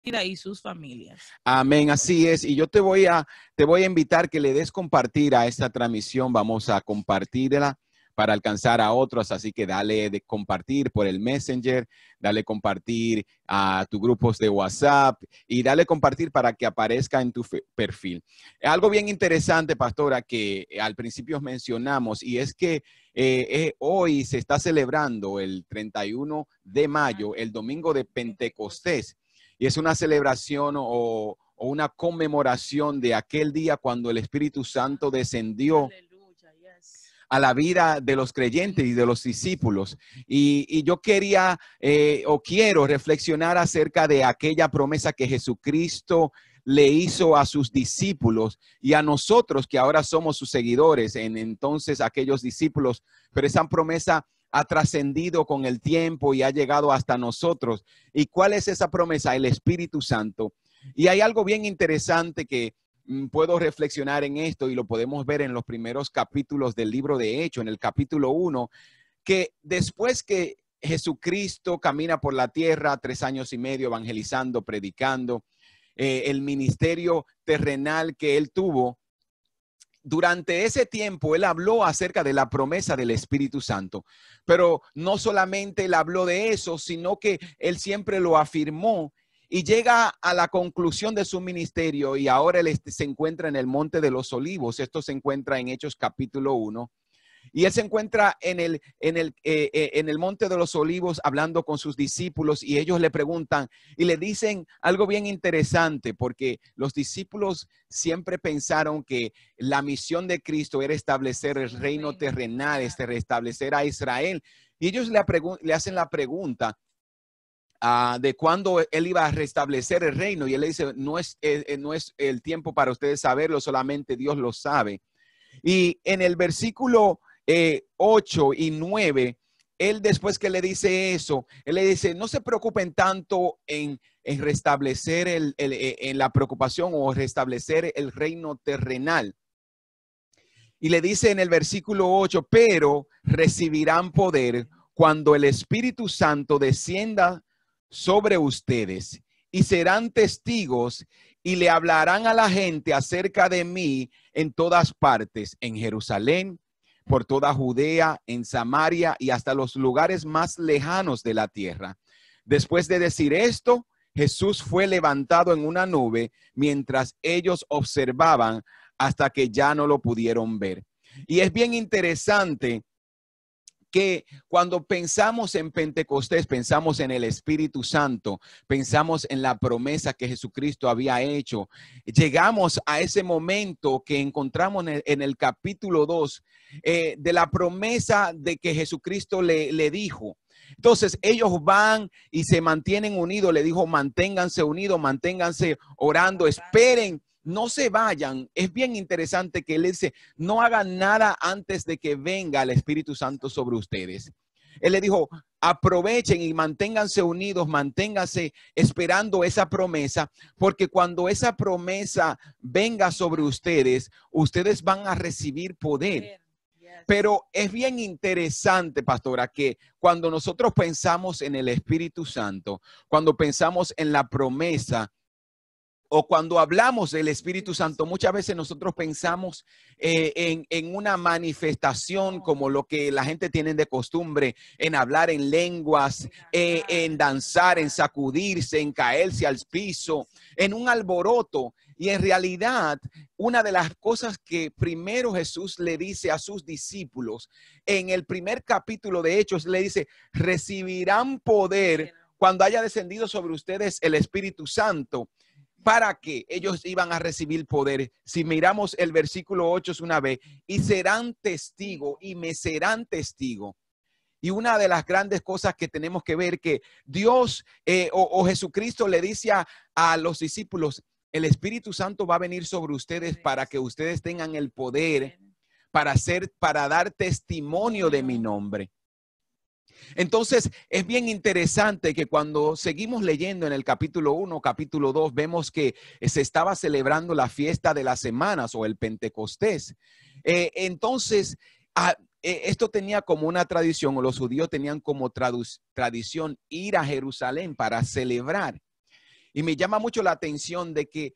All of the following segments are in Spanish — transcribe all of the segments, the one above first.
y sus familias. Amén, así es. Y yo te voy a invitar que le des compartir a esta transmisión. Vamos a compartirla para alcanzar a otros. Así que dale de compartir por el Messenger, dale compartir a tus grupos de WhatsApp y dale compartir para que aparezca en tu perfil. Algo bien interesante, pastora, que al principio mencionamos, y es que hoy se está celebrando el 31 de mayo, el domingo de Pentecostés. Y es una celebración o una conmemoración de aquel día cuando el Espíritu Santo descendió a la vida de los creyentes y de los discípulos. Y yo quería quiero reflexionar acerca de aquella promesa que Jesucristo le hizo a sus discípulos y a nosotros que ahora somos sus seguidores, entonces aquellos discípulos, pero esa promesa ha trascendido con el tiempo y ha llegado hasta nosotros. ¿Y cuál es esa promesa? El Espíritu Santo. Y hay algo bien interesante que puedo reflexionar en esto y lo podemos ver en los primeros capítulos del libro de Hechos, en el capítulo 1, que después que Jesucristo camina por la tierra 3 años y medio evangelizando, predicando, el ministerio terrenal que él tuvo, durante ese tiempo él habló acerca de la promesa del Espíritu Santo, pero no solamente él habló de eso, sino que él siempre lo afirmó y llega a la conclusión de su ministerio y ahora él se encuentra en el Monte de los Olivos. Esto se encuentra en Hechos capítulo 1. Y él se encuentra en el Monte de los Olivos hablando con sus discípulos y ellos le preguntan y le dicen algo bien interesante, porque los discípulos siempre pensaron que la misión de Cristo era establecer el reino terrenal, restablecer a Israel. Y ellos le hacen la pregunta de cuándo él iba a restablecer el reino. Y él le dice, no es el tiempo para ustedes saberlo, solamente Dios lo sabe. Y en el versículo 8 y 9, él después que le dice eso, él le dice, no se preocupen tanto en restablecer en la preocupación o restablecer el reino terrenal. Y le dice en el versículo 8, pero recibirán poder cuando el Espíritu Santo descienda sobre ustedes y serán testigos y le hablarán a la gente acerca de mí en todas partes, en Jerusalén, por toda Judea, en Samaria y hasta los lugares más lejanos de la tierra. Después de decir esto, Jesús fue levantado en una nube mientras ellos observaban hasta que ya no lo pudieron ver. Y es bien interesante que cuando pensamos en Pentecostés, pensamos en el Espíritu Santo, pensamos en la promesa que Jesucristo había hecho. Llegamos a ese momento que encontramos en el capítulo 2 de la promesa de que Jesucristo le dijo. Entonces ellos van y se mantienen unidos. Le dijo, manténganse unidos, manténganse orando, esperen. No se vayan. Es bien interesante que él dice, no hagan nada antes de que venga el Espíritu Santo sobre ustedes. Él le dijo, aprovechen y manténganse unidos, manténganse esperando esa promesa, porque cuando esa promesa venga sobre ustedes, ustedes van a recibir poder. Pero es bien interesante, pastora, que cuando nosotros pensamos en el Espíritu Santo, cuando pensamos en la promesa, o cuando hablamos del Espíritu Santo, muchas veces nosotros pensamos en una manifestación como lo que la gente tiene de costumbre, en hablar en lenguas, en danzar, en sacudirse, en caerse al piso, en un alboroto. Y en realidad, una de las cosas que primero Jesús le dice a sus discípulos, en el primer capítulo de Hechos, le dice, recibirán poder cuando haya descendido sobre ustedes el Espíritu Santo. Para que ellos iban a recibir poder. Si miramos el versículo 8 es una vez, y serán testigo y me serán testigo. Y una de las grandes cosas que tenemos que ver que Dios o Jesucristo le dice a los discípulos, el Espíritu Santo va a venir sobre ustedes para que ustedes tengan el poder para dar testimonio de mi nombre. Entonces, es bien interesante que cuando seguimos leyendo en el capítulo 1, capítulo 2, vemos que se estaba celebrando la fiesta de las semanas o el Pentecostés. Entonces, esto tenía como una tradición, o los judíos tenían como tradición ir a Jerusalén para celebrar. Y me llama mucho la atención de que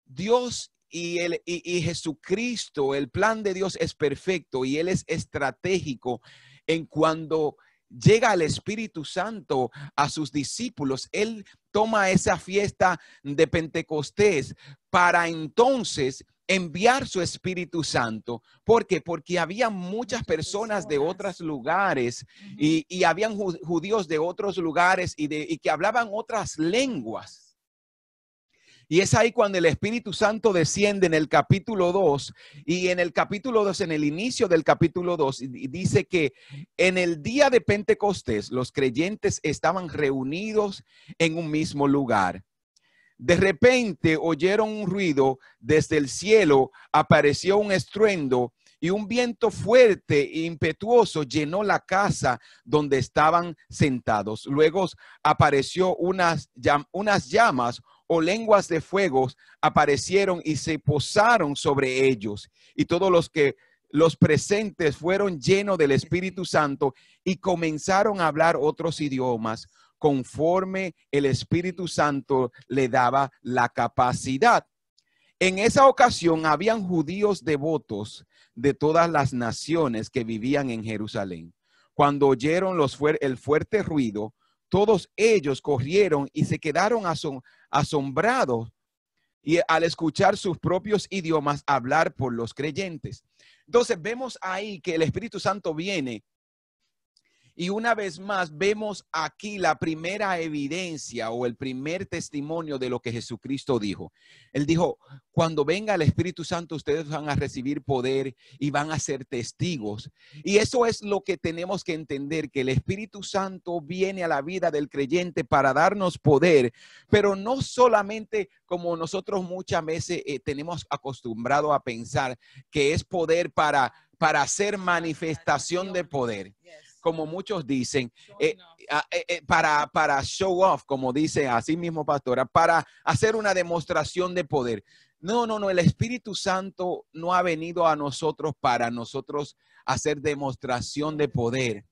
Dios y Jesucristo, el plan de Dios es perfecto y Él es estratégico en cuando llega el Espíritu Santo a sus discípulos. Él toma esa fiesta de Pentecostés para entonces enviar su Espíritu Santo. ¿Por qué? Porque había muchas personas de otros lugares y habían judíos de otros lugares y que hablaban otras lenguas. Y es ahí cuando el Espíritu Santo desciende en el capítulo 2 y en el capítulo 2, en el inicio del capítulo 2, dice que en el día de Pentecostés los creyentes estaban reunidos en un mismo lugar. De repente oyeron un ruido desde el cielo, apareció un estruendo y un viento fuerte e impetuoso llenó la casa donde estaban sentados. Luego apareció unas llamas o lenguas de fuego aparecieron y se posaron sobre ellos. Y todos los presentes fueron llenos del Espíritu Santo y comenzaron a hablar otros idiomas conforme el Espíritu Santo le daba la capacidad. En esa ocasión habían judíos devotos de todas las naciones que vivían en Jerusalén. Cuando oyeron el fuerte ruido, todos ellos corrieron y se quedaron asombrados y al escuchar sus propios idiomas hablar por los creyentes. Entonces vemos ahí que el Espíritu Santo viene. Y una vez más vemos aquí la primera evidencia o el primer testimonio de lo que Jesucristo dijo. Él dijo, cuando venga el Espíritu Santo, ustedes van a recibir poder y van a ser testigos. Y eso es lo que tenemos que entender, que el Espíritu Santo viene a la vida del creyente para darnos poder, pero no solamente como nosotros muchas veces tenemos acostumbrado a pensar que es poder para hacer manifestación de poder. Como muchos dicen, para show off, como dice así mismo pastora, para hacer una demostración de poder. No, el Espíritu Santo no ha venido a nosotros para nosotros hacer demostración de poder.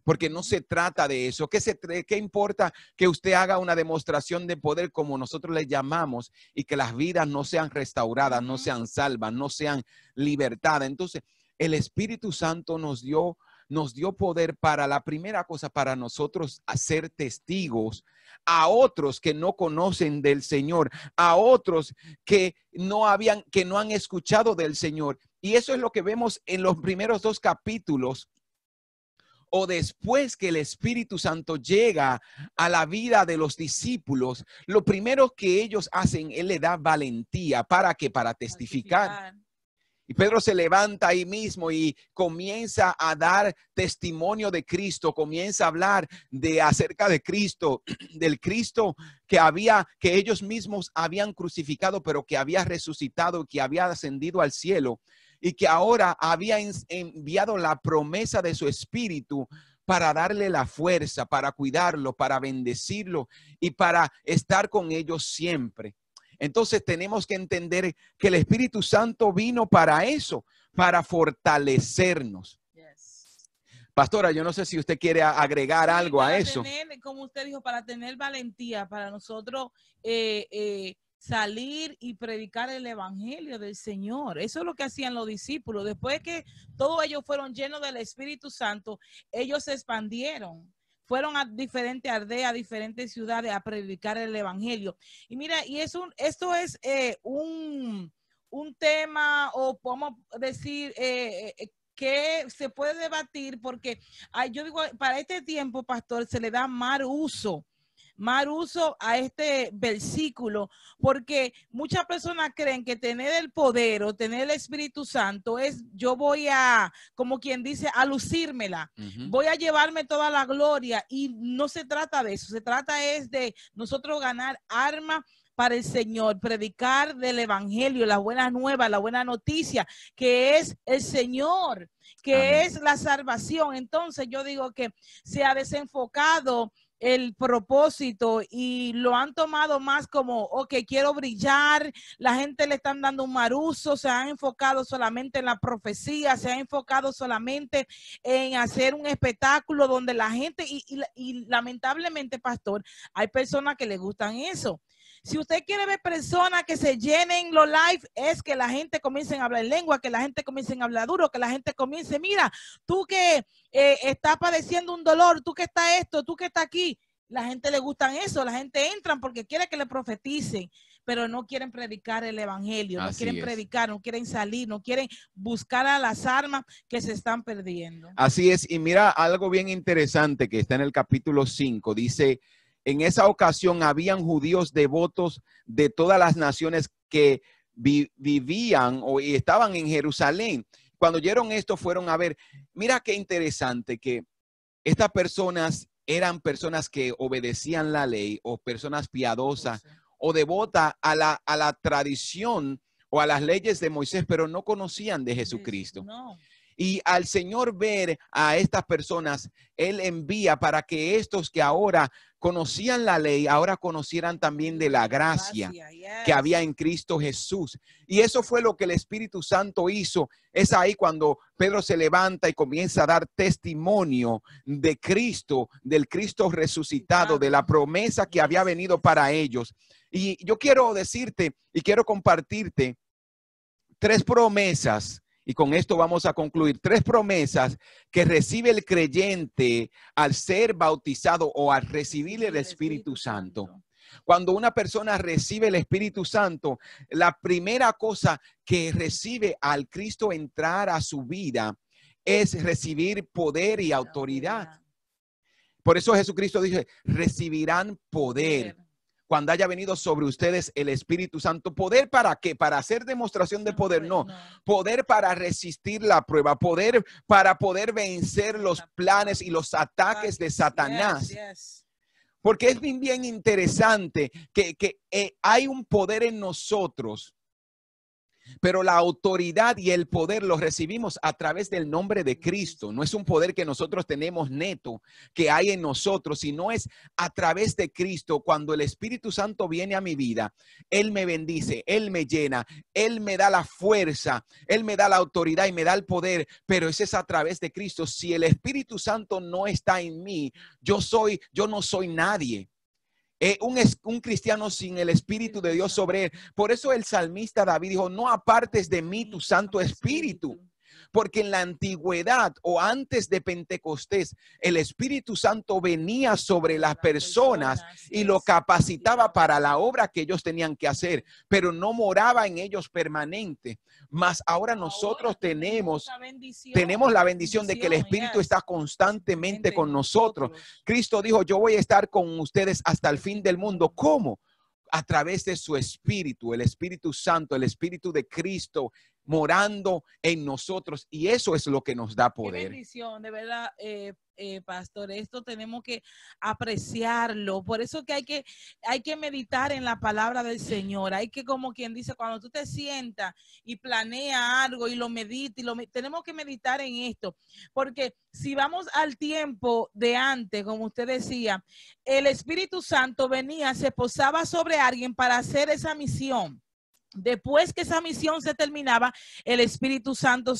Porque no se trata de eso. ¿Qué importa que usted haga una demostración de poder como nosotros le llamamos y que las vidas no sean restauradas, no sean salvas, no sean libertadas? Entonces, el Espíritu Santo nos dio poder para la primera cosa, para nosotros hacer testigos a otros que no conocen del Señor, a otros que no han escuchado del Señor. Y eso es lo que vemos en los primeros 2 capítulos. O después que el Espíritu Santo llega a la vida de los discípulos, lo primero que ellos hacen, Él le da valentía. ¿Para qué? Para testificar. Y Pedro se levanta ahí mismo y comienza a dar testimonio de Cristo, comienza a hablar acerca de Cristo, del Cristo que ellos mismos habían crucificado, pero que había resucitado, que había ascendido al cielo y que ahora había enviado la promesa de su Espíritu para darle la fuerza, para cuidarlo, para bendecirlo y para estar con ellos siempre. Entonces tenemos que entender que el Espíritu Santo vino para eso, para fortalecernos. Yes. Pastora, yo no sé si usted quiere agregar algo a eso. Como usted dijo, para tener valentía, para nosotros salir y predicar el evangelio del Señor. Eso es lo que hacían los discípulos. Después que todos ellos fueron llenos del Espíritu Santo, ellos se expandieron. Fueron a diferentes aldeas, a diferentes ciudades a predicar el evangelio. Y mira, y esto es un tema, o podemos decir que se puede debatir, porque yo digo, para este tiempo, pastor, se le da mal uso a este versículo, porque muchas personas creen que tener el poder o tener el Espíritu Santo es, yo voy a, como quien dice, a lucírmela, voy a llevarme toda la gloria, y no se trata de eso, se trata es de nosotros ganar armas para el Señor, predicar del evangelio, la buena nueva, la buena noticia, que es el Señor, que Amén. Es la salvación. Entonces yo digo que se ha desenfocado el propósito y lo han tomado más como, ok, quiero brillar, la gente le están dando un mal uso, se han enfocado solamente en la profecía, se han enfocado solamente en hacer un espectáculo donde la gente, y lamentablemente, pastor, hay personas que le gustan eso. Si usted quiere ver personas que se llenen los live, es que la gente comience a hablar en lengua, que la gente comience a hablar duro, que la gente comience, mira, tú que estás padeciendo un dolor, tú que estás esto, tú que estás aquí. La gente le gustan eso, la gente entran porque quiere que le profeticen, pero no quieren predicar el evangelio, no quieren predicar, no quieren salir, no quieren buscar a las almas que se están perdiendo. Así es, y mira algo bien interesante que está en el capítulo 5, dice, en esa ocasión habían judíos devotos de todas las naciones que vivían o estaban en Jerusalén. Cuando oyeron esto fueron a ver, mira qué interesante que estas personas eran personas que obedecían la ley o personas piadosas o devotas a la tradición o a las leyes de Moisés, pero no conocían de Jesucristo. No. Y al Señor ver a estas personas, Él envía para que estos que ahora conocían la ley, ahora conocieran también de la gracia que había en Cristo Jesús. Y eso fue lo que el Espíritu Santo hizo. Es ahí cuando Pedro se levanta y comienza a dar testimonio de Cristo, del Cristo resucitado, de la promesa que había venido para ellos. Y yo quiero decirte y quiero compartirte 3 promesas. Y con esto vamos a concluir. 3 promesas que recibe el creyente al ser bautizado o al recibir el Espíritu Santo. Cuando una persona recibe el Espíritu Santo, la primera cosa que recibe al Cristo entrar a su vida es recibir poder y autoridad. Por eso Jesucristo dice, recibirán poder cuando haya venido sobre ustedes el Espíritu Santo. ¿Poder para qué? Para hacer demostración de poder, no. Poder para resistir la prueba, poder para poder vencer los planes y los ataques de Satanás. Porque es bien interesante que hay un poder en nosotros, pero la autoridad y el poder los recibimos a través del nombre de Cristo. No es un poder que nosotros tenemos neto, que hay en nosotros, sino es a través de Cristo. Cuando el Espíritu Santo viene a mi vida, Él me bendice, Él me llena, Él me da la fuerza, Él me da la autoridad y me da el poder, pero ese es a través de Cristo. Si el Espíritu Santo no está en mí, yo no soy nadie. Un cristiano sin el Espíritu de Dios sobre él. Por eso el salmista David dijo, no apartes de mí tu Santo Espíritu. Porque en la antigüedad o antes de Pentecostés, el Espíritu Santo venía sobre las personas y lo capacitaba para la obra que ellos tenían que hacer, pero no moraba en ellos permanente. Mas ahora nosotros tenemos la bendición de que el Espíritu está constantemente con nosotros. Cristo dijo, yo voy a estar con ustedes hasta el fin del mundo. ¿Cómo? A través de su Espíritu, el Espíritu Santo, el Espíritu de Cristo morando en nosotros, y eso es lo que nos da poder. Qué bendición, de verdad, pastor, esto tenemos que apreciarlo. Por eso que hay que meditar en la palabra del Señor. Hay que, como quien dice, cuando tú te sientas y planea algo y lo meditas, tenemos que meditar en esto, porque si vamos al tiempo de antes, como usted decía, el Espíritu Santo venía, se posaba sobre alguien para hacer esa misión. Después que esa misión se terminaba, el Espíritu Santo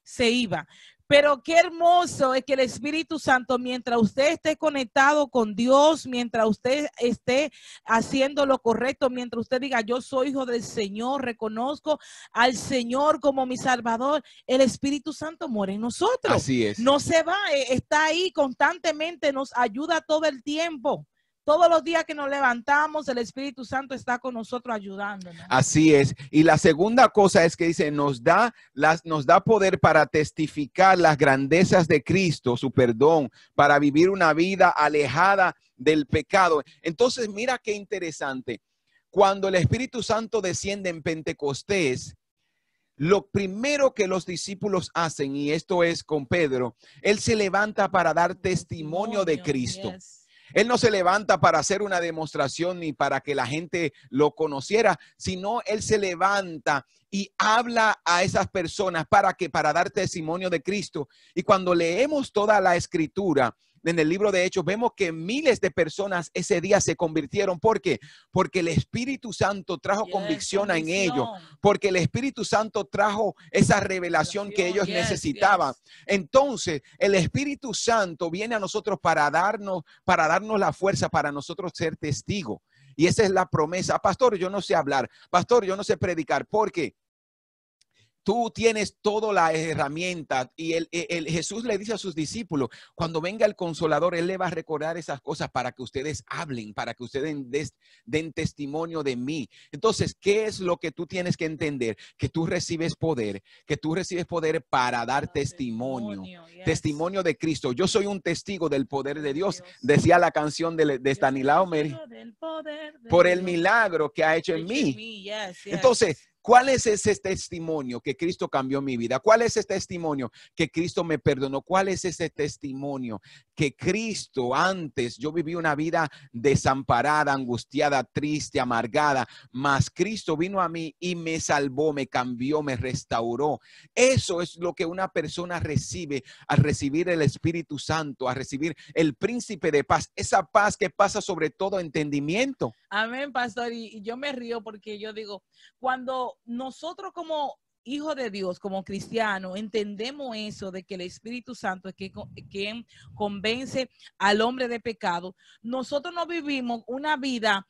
se iba. Pero qué hermoso es que el Espíritu Santo, mientras usted esté conectado con Dios, mientras usted esté haciendo lo correcto, mientras usted diga, yo soy hijo del Señor, reconozco al Señor como mi Salvador, el Espíritu Santo muere en nosotros. Así es. No se va, está ahí constantemente, nos ayuda todo el tiempo. Todos los días que nos levantamos, el Espíritu Santo está con nosotros ayudándonos. Así es. Y la segunda cosa es que dice, nos da poder para testificar las grandezas de Cristo, su perdón, para vivir una vida alejada del pecado. Entonces, mira qué interesante. Cuando el Espíritu Santo desciende en Pentecostés, lo primero que los discípulos hacen, y esto es con Pedro, él se levanta para dar testimonio de Cristo. Yes. Él no se levanta para hacer una demostración ni para que la gente lo conociera, sino él se levanta y habla a esas personas para dar testimonio de Cristo. Y cuando leemos toda la escritura en el libro de Hechos, vemos que miles de personas ese día se convirtieron. ¿Por qué? Porque el Espíritu Santo trajo convicción en ellos, porque el Espíritu Santo trajo esa revelación que ellos necesitaban. Entonces, el Espíritu Santo viene a nosotros para darnos la fuerza para nosotros ser testigos. Y esa es la promesa. Pastor, yo no sé hablar. Pastor, yo no sé predicar. ¿Por qué? Tú tienes toda la herramienta y Jesús le dice a sus discípulos, cuando venga el Consolador, Él le va a recordar esas cosas para que ustedes hablen, para que ustedes den testimonio de mí. Entonces, ¿qué es lo que tú tienes que entender? Que tú recibes poder para dar testimonio, testimonio de Cristo. Yo soy un testigo del poder de Dios, decía la canción de Stanislao Meri, por el milagro que ha hecho en mí. Entonces, ¿cuál es ese testimonio que Cristo cambió mi vida? ¿Cuál es ese testimonio que Cristo me perdonó? ¿Cuál es ese testimonio que Cristo antes yo viví una vida desamparada, angustiada, triste, amargada, mas Cristo vino a mí y me salvó, me cambió, me restauró? Eso es lo que una persona recibe al recibir el Espíritu Santo, a recibir el príncipe de paz, esa paz que pasa sobre todo entendimiento. Amén, pastor. Y yo me río porque yo digo, cuando nosotros como hijos de Dios, como cristianos, entendemos eso de que el Espíritu Santo es quien convence al hombre de pecado, nosotros no vivimos una vida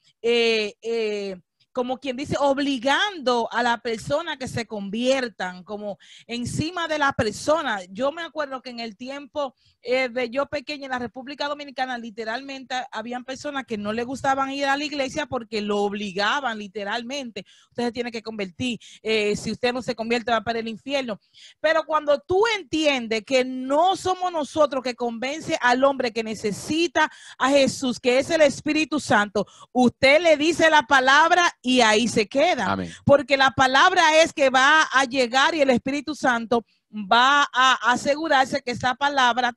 como quien dice, obligando a la persona que se conviertan, como encima de la persona. Yo me acuerdo que en el tiempo de yo pequeña en la República Dominicana, literalmente habían personas que no le gustaban ir a la iglesia porque lo obligaban literalmente. Usted se tiene que convertir, si usted no se convierte va para el infierno. Pero cuando tú entiendes que no somos nosotros que convence al hombre que necesita a Jesús, que es el Espíritu Santo, usted le dice la palabra y ahí se queda. Amén. Porque la palabra es que va a llegar y el Espíritu Santo va a asegurarse que esa palabra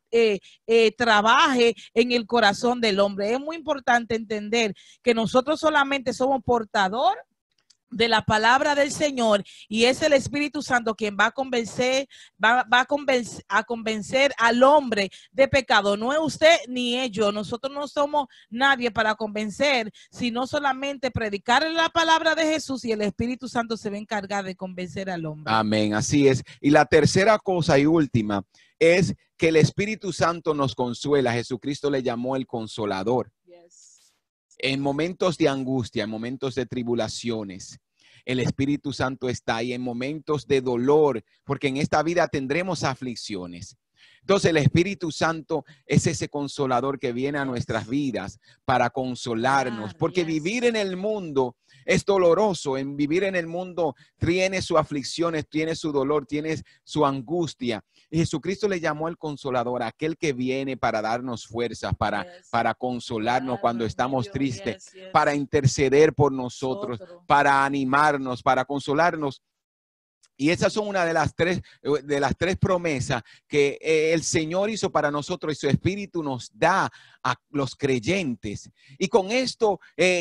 trabaje en el corazón del hombre. Es muy importante entender que nosotros solamente somos portador de la palabra del Señor y es el Espíritu Santo quien va a convencer, a convencer al hombre de pecado. No es usted ni ellos. Nosotros no somos nadie para convencer, sino solamente predicar la palabra de Jesús y el Espíritu Santo se va a encargar de convencer al hombre. Amén, así es. Y la tercera cosa y última es que el Espíritu Santo nos consuela. Jesucristo le llamó el Consolador. En momentos de angustia, en momentos de tribulaciones, el Espíritu Santo está ahí. En momentos de dolor, porque en esta vida tendremos aflicciones. Entonces el Espíritu Santo es ese consolador que viene a nuestras vidas para consolarnos, porque vivir en el mundo es doloroso. En vivir en el mundo tiene sus aflicciones, tiene su dolor, tiene su angustia. Y Jesucristo le llamó al Consolador, aquel que viene para darnos fuerzas, para consolarnos cuando estamos tristes, para interceder por nosotros, para animarnos, para consolarnos. Y esas son una de las tres promesas que el Señor hizo para nosotros y su Espíritu nos da a los creyentes. Y con esto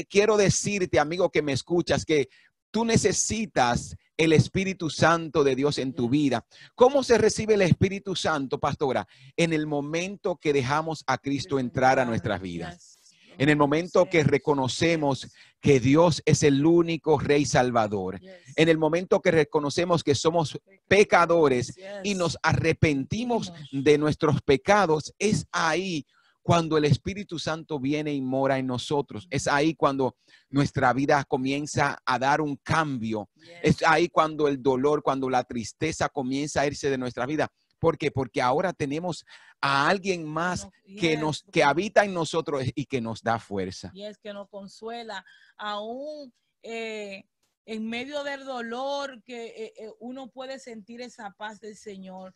quiero decirte, amigo que me escuchas, que tú necesitas el Espíritu Santo de Dios en tu vida. ¿Cómo se recibe el Espíritu Santo, pastora? En el momento que dejamos a Cristo entrar a nuestras vidas. En el momento que reconocemos que Dios es el único Rey Salvador. En el momento que reconocemos que somos pecadores y nos arrepentimos de nuestros pecados, es ahí cuando el Espíritu Santo viene y mora en nosotros. Es ahí cuando nuestra vida comienza a dar un cambio. Es ahí cuando el dolor, cuando la tristeza comienza a irse de nuestra vida. ¿Por qué? Porque ahora tenemos a alguien más que habita en nosotros y que nos da fuerza. Y es que nos consuela aún en medio del dolor, que uno puede sentir esa paz del Señor.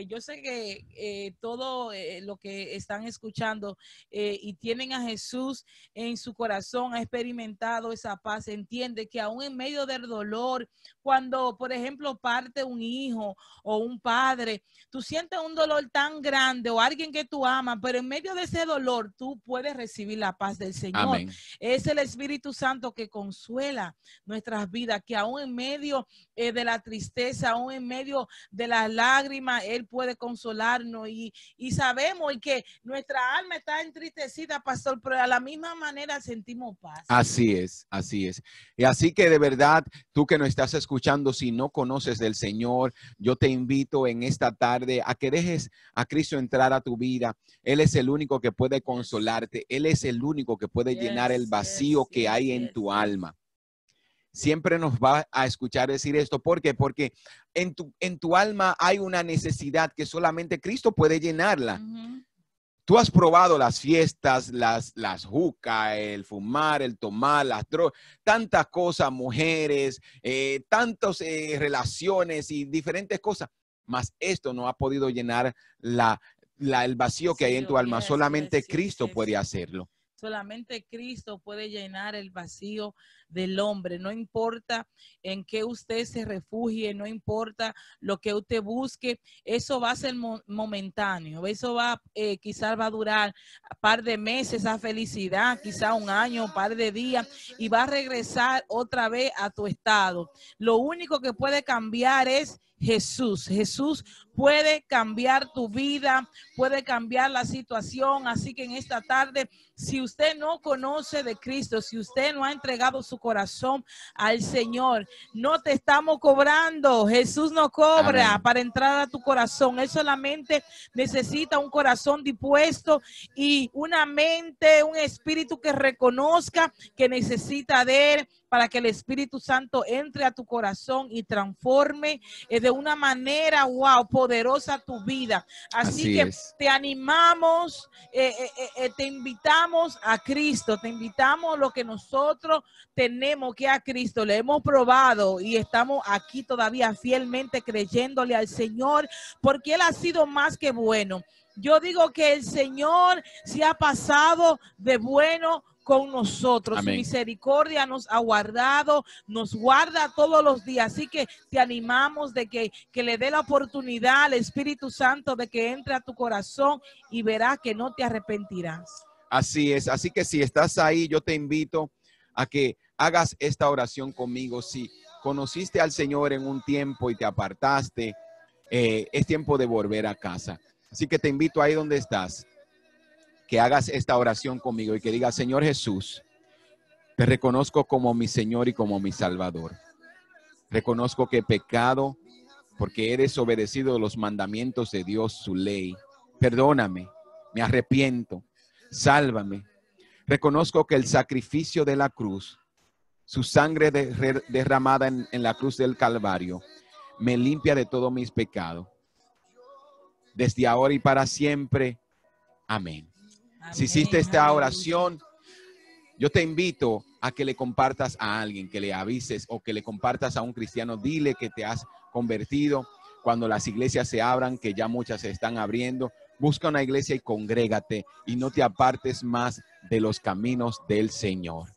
Yo sé que todo lo que están escuchando y tienen a Jesús en su corazón, ha experimentado esa paz, entiende que aún en medio del dolor, cuando por ejemplo parte un hijo o un padre, tú sientes un dolor tan grande o alguien que tú amas, pero en medio de ese dolor tú puedes recibir la paz del Señor. Amén. Es el Espíritu Santo que consuela nuestras nuestras vidas, que aún en medio de la tristeza, aún en medio de las lágrimas, Él puede consolarnos y sabemos que nuestra alma está entristecida, pastor, pero a la misma manera sentimos paz. Así es, así es. Y así que de verdad, tú que nos estás escuchando, si no conoces del Señor, yo te invito en esta tarde a que dejes a Cristo entrar a tu vida. Él es el único que puede consolarte. Él es el único que puede llenar el vacío que hay en tu alma. Siempre nos va a escuchar decir esto. ¿Por qué? Porque en tu alma hay una necesidad que solamente Cristo puede llenarla. Tú has probado las fiestas, las jucas, el fumar, el tomar, las drogas, tantas cosas, mujeres, tantas relaciones y diferentes cosas. Mas esto no ha podido llenar el vacío que hay en tu alma. Solamente Cristo puede hacerlo. Solamente Cristo puede llenar el vacío del hombre. No importa en qué usted se refugie, no importa lo que usted busque, eso va a ser momentáneo. Eso quizás va a durar un par de meses, esa felicidad, quizás un año, un par de días, y va a regresar otra vez a tu estado. Lo único que puede cambiar es Jesús. Jesús puede cambiar tu vida, puede cambiar la situación. Así que en esta tarde, si usted no conoce de Cristo, si usted no ha entregado su corazón al Señor, no te estamos cobrando. Jesús no cobra. Amén. Para entrar a tu corazón. Él solamente necesita un corazón dispuesto y una mente, un espíritu que reconozca que necesita de Él, para que el Espíritu Santo entre a tu corazón y transforme de una manera, wow, poderosa tu vida. Así que te animamos, te invitamos a Cristo, te invitamos a lo que nosotros tenemos, que a Cristo le hemos probado y estamos aquí todavía fielmente creyéndole al Señor, porque Él ha sido más que bueno. Yo digo que el Señor se ha pasado de bueno con nosotros. Amén. Su misericordia nos ha guardado, nos guarda todos los días. Así que te animamos de que le dé la oportunidad al Espíritu Santo de que entre a tu corazón y verás que no te arrepentirás. Así es. Así que si estás ahí, yo te invito a que hagas esta oración conmigo. Si conociste al Señor en un tiempo y te apartaste, es tiempo de volver a casa. Así que te invito ahí donde estás, que hagas esta oración conmigo y que digas: Señor Jesús, te reconozco como mi Señor y como mi Salvador. Reconozco que he pecado porque he desobedecido los mandamientos de Dios, su ley. Perdóname, me arrepiento, sálvame. Reconozco que el sacrificio de la cruz, su sangre derramada en la cruz del Calvario, me limpia de todos mis pecados. Desde ahora y para siempre. Amén. Amén. Si hiciste esta oración, yo te invito a que le compartas a alguien, que le avises o que le compartas a un cristiano. Dile que te has convertido. Cuando las iglesias se abran, que ya muchas se están abriendo, busca una iglesia y congrégate y no te apartes más de los caminos del Señor.